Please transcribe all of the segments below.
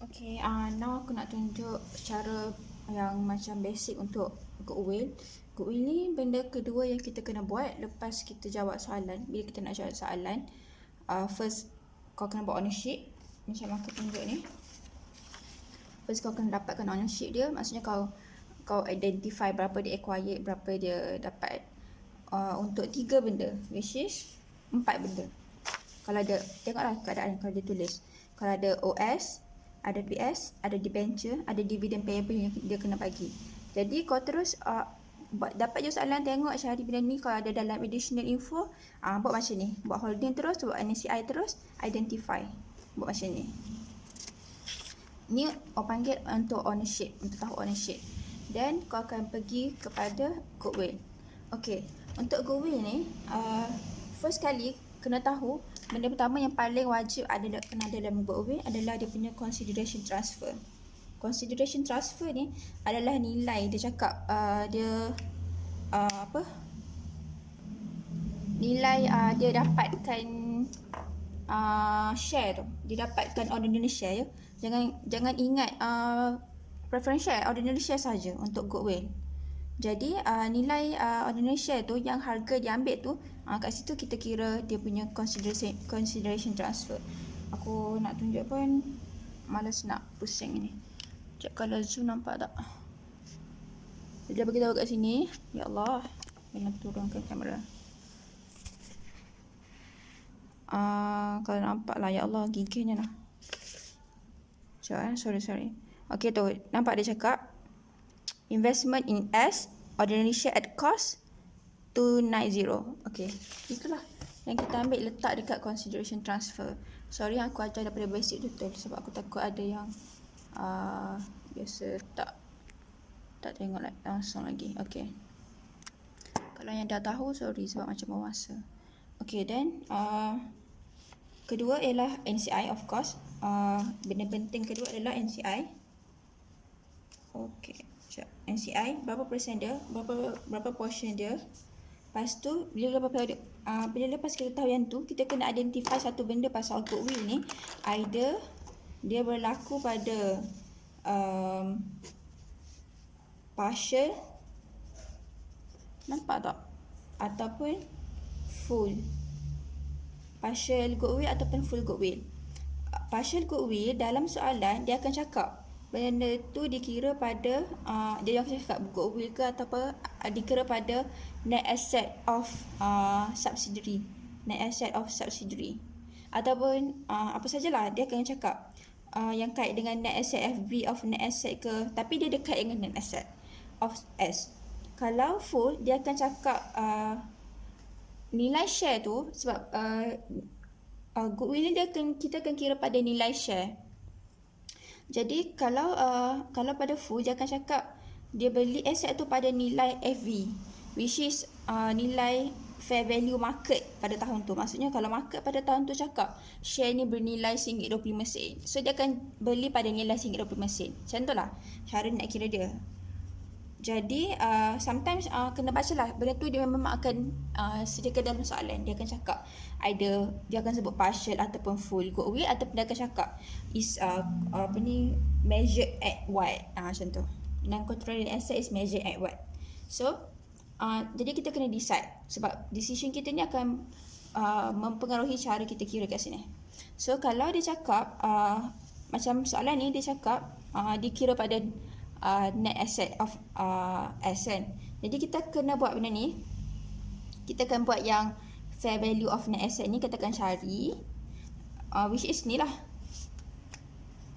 Okay, now aku nak tunjuk cara yang macam basic untuk goodwill. Goodwill ni benda kedua yang kita kena buat lepas kita jawab soalan. Bila kita nak jawab soalan, first kau kena buat ownership. Macam aku tunjuk ni. First kau kena dapatkan ownership dia. Maksudnya kau identify berapa dia acquired, berapa dia dapat. Untuk 3 benda, which is 4 benda. Kalau ada, tengoklah keadaan kalau dia tulis. Kalau ada OS, ada PS, ada debenture, ada dividend payable yang dia kena bagi. Jadi kau terus dapat je soalan, tengok Syahri benda ni, kalau ada dalam additional info, buat macam ni. Buat holding terus, buat NCI terus, identify. Buat macam ni. Ni orang panggil untuk ownership, untuk tahu ownership. Dan kau akan pergi kepada goodwill. Okay, untuk goodwill ni, first kali kena tahu, benda pertama yang paling wajib ada kena ada dalam goodwill adalah dia punya consideration transfer. Consideration transfer ni adalah nilai, dia cakap dia apa? Nilai dia dapatkan share tu. Dia dapatkan ordinary share ya. Jangan ingat preference share, ordinary share saja untuk goodwill. Jadi nilai ordinary share tu yang harga diambil tu, kat situ kita kira dia punya consideration transfer. Aku nak tunjuk pun malas nak pusing ni. Sekejap kalau zoom nampak tak? Dia bagi tahu kat sini. Ya Allah, kena turunkan kamera. Kalau nampak lah, ya Allah, giginya lah. Sekejap sorry. Okay tu, nampak dia cakap investment in S, ordinary share at cost 290. Okay, itulah yang kita ambil letak dekat consideration transfer. Sorry aku ajar daripada basic betul sebab aku takut ada yang biasa tak tengok langsung lagi. Okay, kalau yang dah tahu sorry sebab macam bermasa. Okay, then kedua ialah NCI of course. Benda penting kedua adalah NCI. Okay, NCI berapa persen dia, berapa portion dia. Lepas tu bila lepas kita tahu yang tu, kita kena identify satu benda pasal goodwill ni. Either dia berlaku pada partial, nampak tak, ataupun full. Partial goodwill ataupun full goodwill. Partial goodwill dalam soalan dia akan cakap benda tu dikira pada dia akan cakap goodwill ke ataupun dikira pada net asset of subsidiary, net asset of subsidiary, ataupun apa sajalah dia akan cakap yang kait dengan net asset FV of net asset ke, tapi dia dekat dengan net asset of S. Kalau full dia akan cakap nilai share tu, sebab goodwill ni kita akan kira pada nilai share. Jadi kalau pada full dia akan cakap dia beli aset tu pada nilai FV, which is nilai fair value market pada tahun tu. Maksudnya kalau market pada tahun tu cakap share ni bernilai RM1.25, so dia akan beli pada nilai RM1.25. Macam tu lah cara nak kira dia. Jadi sometimes kena baca lah benda tu, dia memang akan sediakan dalam soalan. Dia akan cakap either dia akan sebut partial ataupun full goodwill, ataupun dia akan cakap is measured at what, macam tu. Non-controlling asset is measured at what. So jadi kita kena decide, sebab decision kita ni akan mempengaruhi cara kita kira kat sini. So kalau dia cakap macam soalan ni, dia cakap dikira pada net asset of S kan. Jadi kita kena buat benda ni. Kita akan buat yang fair value of net asset ni, kita akan cari which is ni lah.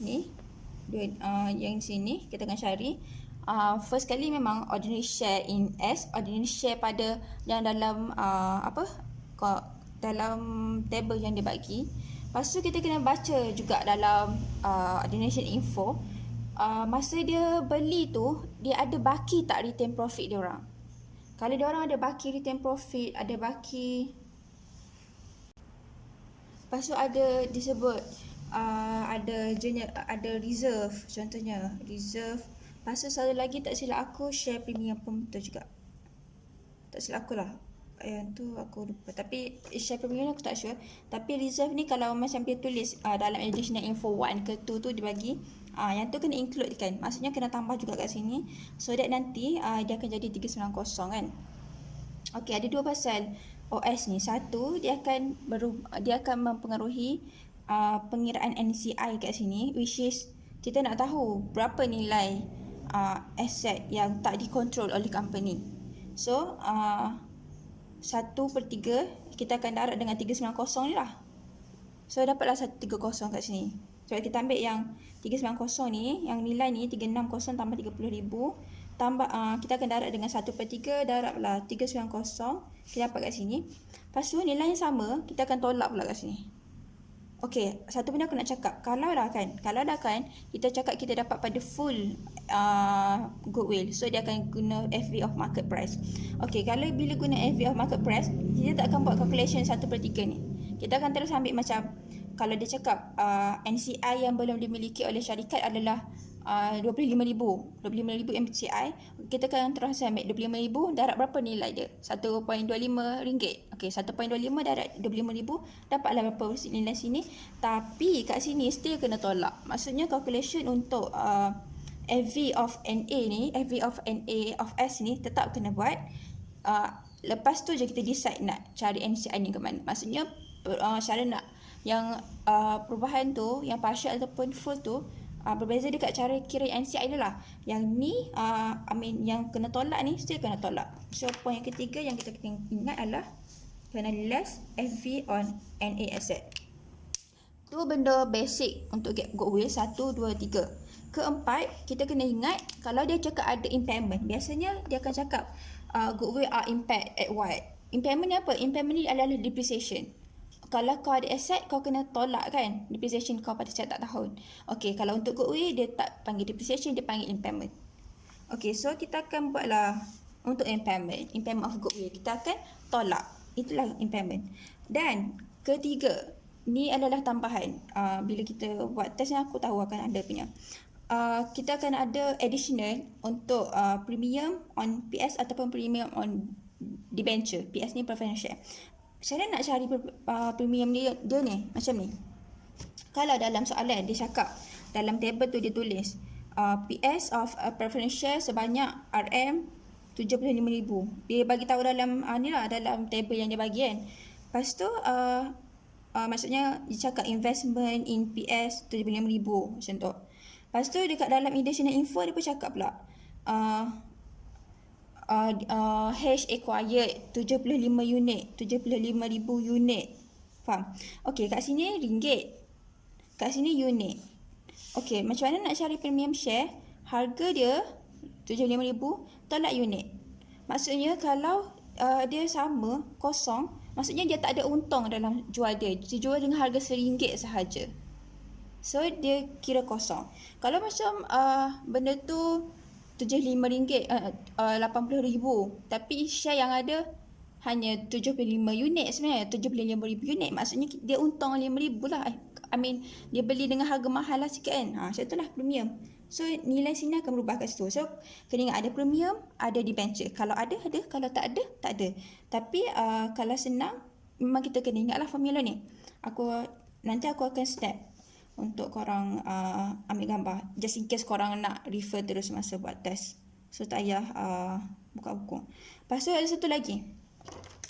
Ni yang sini kita akan cari. First kali memang ordinary share in S, ordinary share pada yang dalam dalam table yang dia bagi. Lepas tu kita kena baca juga dalam ordinary share info. Masa dia beli tu, dia ada baki tak retain profit dia orang. Kalau dia orang ada baki retain profit, ada baki, lepas tu ada disebut ada reserve, contohnya reserve. Lepas tu satu lagi tak silap aku share premium pun betul juga, tak silap aku lah. Yang tu aku lupa. Tapi share premium aku tak sure. Tapi reserve ni kalau macam dia tulis dalam additional info 1 ke 2 tu dia bagi, yang tu kena include kan. Maksudnya kena tambah juga kat sini. So that nanti dia akan jadi 390 kan. Okey, ada dua pasal OS ni. Satu, dia akan mempengaruhi pengiraan NCI kat sini, which is kita nak tahu berapa nilai aset yang tak dikontrol oleh company. So 1/3 kita akan darab dengan 390 ni lah. So dapatlah 130 kat sini. So kita ambil yang 390 ni, yang nilai ni 360 tambah 30,000 tambah kita akan darab dengan 1/3 darablah 390, kita dapat kat sini. Lepas tu nilai yang sama kita akan tolak pula kat sini. Okey, satu benda aku nak cakap, kalau dah kan kita cakap kita dapat pada full goodwill, so dia akan guna FV of market price. Okey, kalau bila guna FV of market price, kita tak akan buat calculation 1/3 ni. Kita akan terus ambil macam kalau dia cakap NCI yang belum dimiliki oleh syarikat adalah 25,000 MCI, kita akan terus ambil 25,000 darab berapa nilai dia? 1.25 ringgit. Okey, 1.25 darab 25,000 dapatlah berapa nilai sini. Tapi kat sini still kena tolak. Maksudnya calculation untuk FV of NA ni, FV of NA of S ni tetap kena buat. Lepas tu je kita decide nak cari NCI ni ke mana. Maksudnya cara nak yang perubahan tu, yang partial ataupun full tu berbeza dekat cara kira NCI dia lah. Yang ni yang kena tolak ni still kena tolak. So point yang ketiga yang kita kena ingat adalah kena less FV on NA asset. Tu benda basic untuk get goodwill 1, 2, 3. Keempat, kita kena ingat kalau dia cakap ada impairment, biasanya dia akan cakap goodwill are impaired at what? Impairment ni apa? Impairment ni adalah depreciation. Kalau kau ada aset, kau kena tolak kan depreciation kau pada setiap tahun. Okey, kalau untuk goodwill dia tak panggil depreciation, dia panggil impairment. Okey, so kita akan buatlah untuk impairment of goodwill. Kita akan tolak. Itulah impairment. Dan ketiga, ni adalah tambahan. Bila kita buat test ni aku tahu akan ada punya. Kita akan ada additional untuk premium on PS ataupun premium on debenture. PS ni preference share. Cara nak cari premium dia ni macam ni. Kalau dalam soalan dia cakap dalam table tu dia tulis PS of preference share sebanyak RM 75,000. Dia bagi tahu dalam ni lah, dalam table yang dia bagi kan. Lepas tu maksudnya dia cakap investment in PS 75,000 macam tu. Lepas tu dekat dalam additional info dia pun cakap pula H acquired 75 unit, 75,000 unit. Faham? Okey, kat sini ringgit. Kat sini unit. Okey, macam mana nak cari premium share? Harga dia 75,000 tolak unit. Maksudnya kalau dia sama, kosong, maksudnya dia tak ada untung dalam jual dia. Dia jual dengan harga RM1 sahaja. So dia kira kosong. Kalau macam benda tu RM75, RM80,000, tapi share yang ada hanya 75 unit sebenarnya, 75,000 unit. Maksudnya dia untung 5,000 lah. Dia beli dengan harga mahal lah sikit kan. Macam itulah premium. So nilai sini akan berubah kat situ. So kena ingat ada premium, ada debenture. Kalau ada, kalau tak ada, tak ada. Tapi kalau senang, memang kita kena ingatlah formula ni. Nanti aku akan snap untuk korang ambil gambar, just in case korang nak refer terus masa buat test. So tak payah buka buku. Lepas tu ada satu lagi.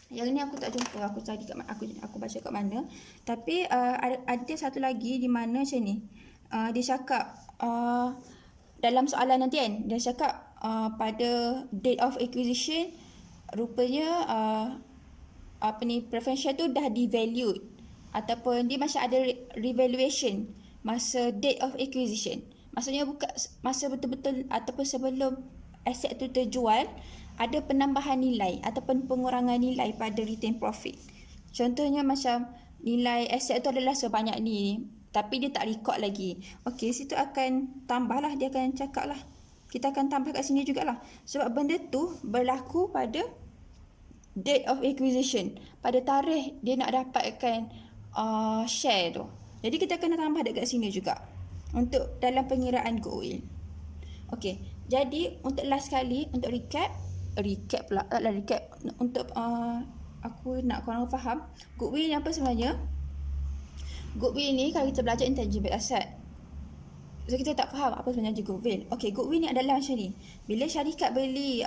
Yang ni aku tak jumpa, aku baca kat mana. Tapi ada satu lagi di mana macam ni. Dia cakap dalam soalan nanti kan, dia cakap pada date of acquisition rupanya preferential tu dah devalued, ataupun dia masih ada revaluation masa date of acquisition. Maksudnya bukan masa betul-betul ataupun sebelum aset tu terjual, ada penambahan nilai ataupun pengurangan nilai pada retain profit. Contohnya macam nilai aset tu adalah sebanyak ni, tapi dia tak record lagi. Okey, situ akan tambahlah, dia akan cakap lah. Kita akan tambah kat sini jugalah. Sebab benda tu berlaku pada date of acquisition, pada tarikh dia nak dapatkan share tu. Jadi kita kena tambah dekat sini juga untuk dalam pengiraan goodwill. Okey, jadi untuk last kali, untuk recap untuk aku nak korang faham. Goodwill ni apa sebenarnya? Goodwill ni kalau kita belajar intangible asset, so kita tak faham apa sebenarnya goodwill. Okay, goodwill ni adalah macam ni. Bila syarikat beli,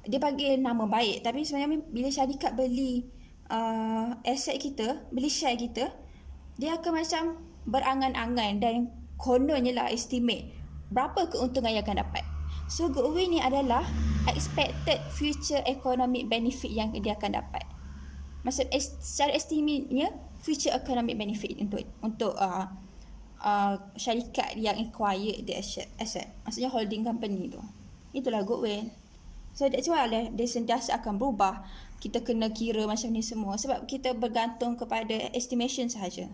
dia panggil nama baik, tapi sebenarnya bila syarikat beli aset kita, beli share kita, dia akan macam berangan-angan dan kononnya lah estimate berapa keuntungan yang akan dapat. So goodwill ni adalah expected future economic benefit yang dia akan dapat. Maksud secara estimate-nya future economic benefit untuk syarikat yang acquire the asset. Maksudnya holding company tu. Itulah goodwill. So that's why dia sentiasa akan berubah. Kita kena kira macam ni semua sebab kita bergantung kepada estimation sahaja.